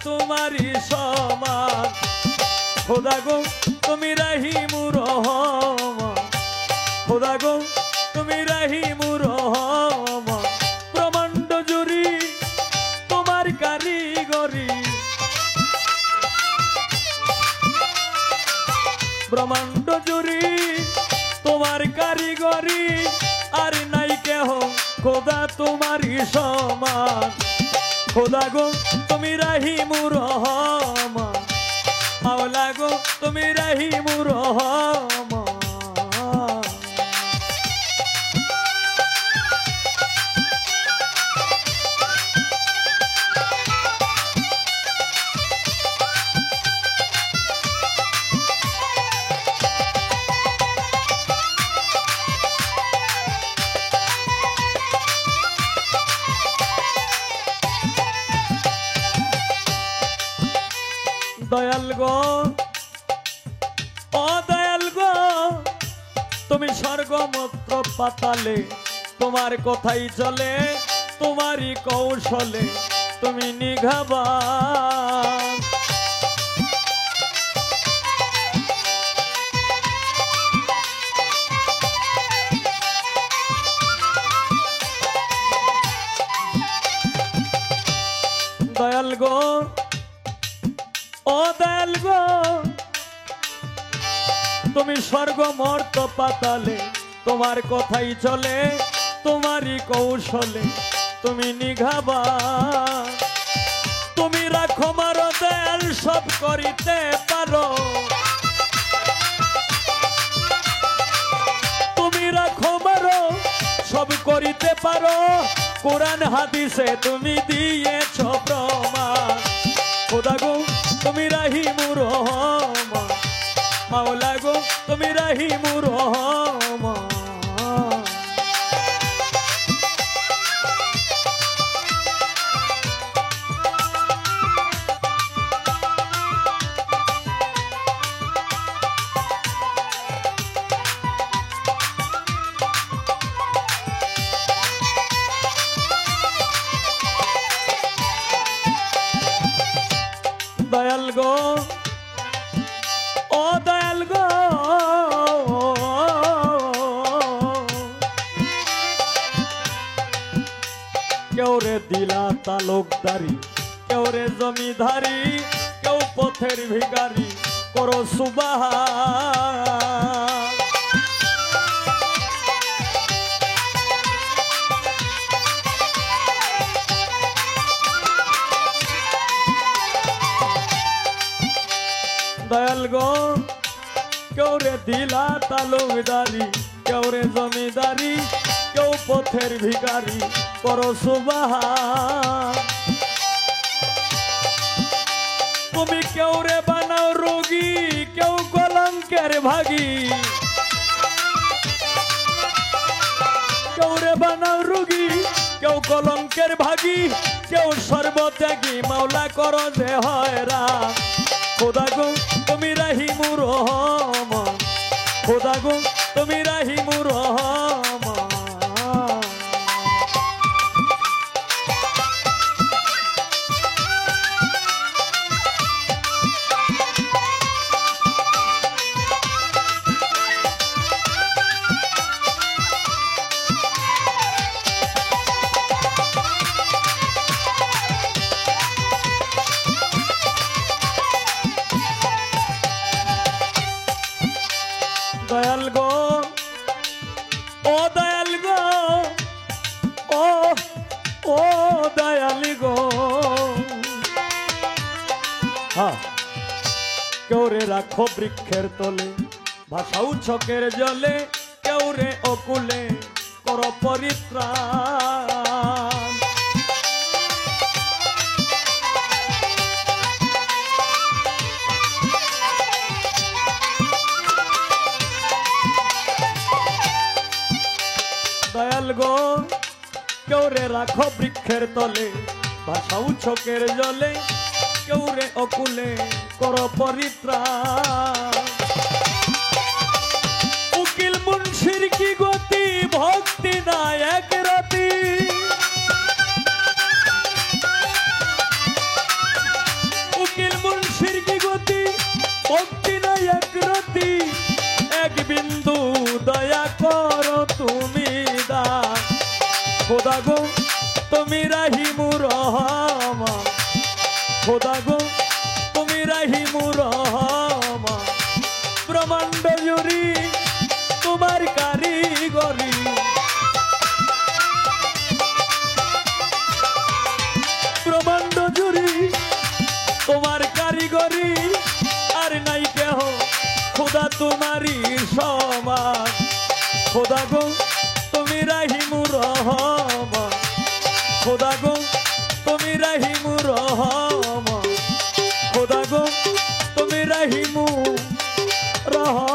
তোমারই সমান। খোদা গো তুমি রহিমুর রহমান, খোদা গো তুমি রহিমুর রহমান। ব্রহ্মাণ্ড জুড়ি তোমার কারিগরি, ব্রহ্মাণ্ড জুড়ি তোমার কারিগরি। আর নাই কেহ খোদা তোমারই সমান। খোদা গো তুমি রহিমুর রহমান, মাওলা গো তুমি রহিমুর রহমান। দয়াল গো ও দয়াল গো তুমি স্বর্গমত্র পাতালে তোমার কথাই চলে, তোমারই কৌশলে তুমি নিঘাবান। দয়াল গো ও দয়াল গো তুমি স্বর্গ মর্ত পাতালে তোমার কথাই চলে, তোমারই কৌশলে তুমি নিঘাবান। তুমি রাখো মারো দয়াল সব করিতে পারো, তুমি রাখো মারো সব করিতে পারো। কোরআন হাদিসে তুমি দিয়েছ প্রমাণ। খোদা গো তুমি রহিমুর রহমান, মাওলা গো তুমি রহিমুর রহমান। দয়াল গো ও দয়াল গো কেউ রে দিলা তালুকদারি, কেউ রে জমিদারি, কেউ পথের ভিখারি, করো সুবহান। দয়াল গো কেউ রে দিলা তালুকদারি, কেউ রে জমিদারি, কেউ পথের ভিখারি, করো সুবহান। তুমি কেউ রে বানাও রোগী, কেউ কলঙ্কের ভাগী, কেউ রে বানাও রোগী, কেউ কলঙ্কের ভাগী, কেউ সর্বত্যাগী, মাওলা করো যে হয়রান। খোদা গো তুমি রহিমুর রহমান, খোদা গো তুমি রহিমুর রহমান। দয়াল গো ও দয়াল গো ও ও দয়াল গো হ্যাঁ কেউ রে রাখো বৃক্ষের তলে, ভাসাও চোখের জলে, কেউ রে অকুলে করো পরিত্রাণ। দয়াল গো কেউ রে রাখো বৃক্ষের তলে, ভাসাও চোখের জলে, কেউ রে অকুলে করো পরিত্রাণ। উকিল মুন্সির কি গতি, ভক্তি নাই এক রাতি, তুমি রাহিমু রহমান খোদা গো তুমি রাহিমু রহমান ব্রহ্মাণ্ড জুড়ি তোমার কারিগরি ব্রহ্মাণ্ড জুড়ি তোমার কারিগরি আর নাই কেহ খোদা তোমারই সমান খোদা গো তুমি রাহিমু রহমান খোদা গো তুমি রাহিমু রহমান খোদা গো তুমি রাহিমু রহমান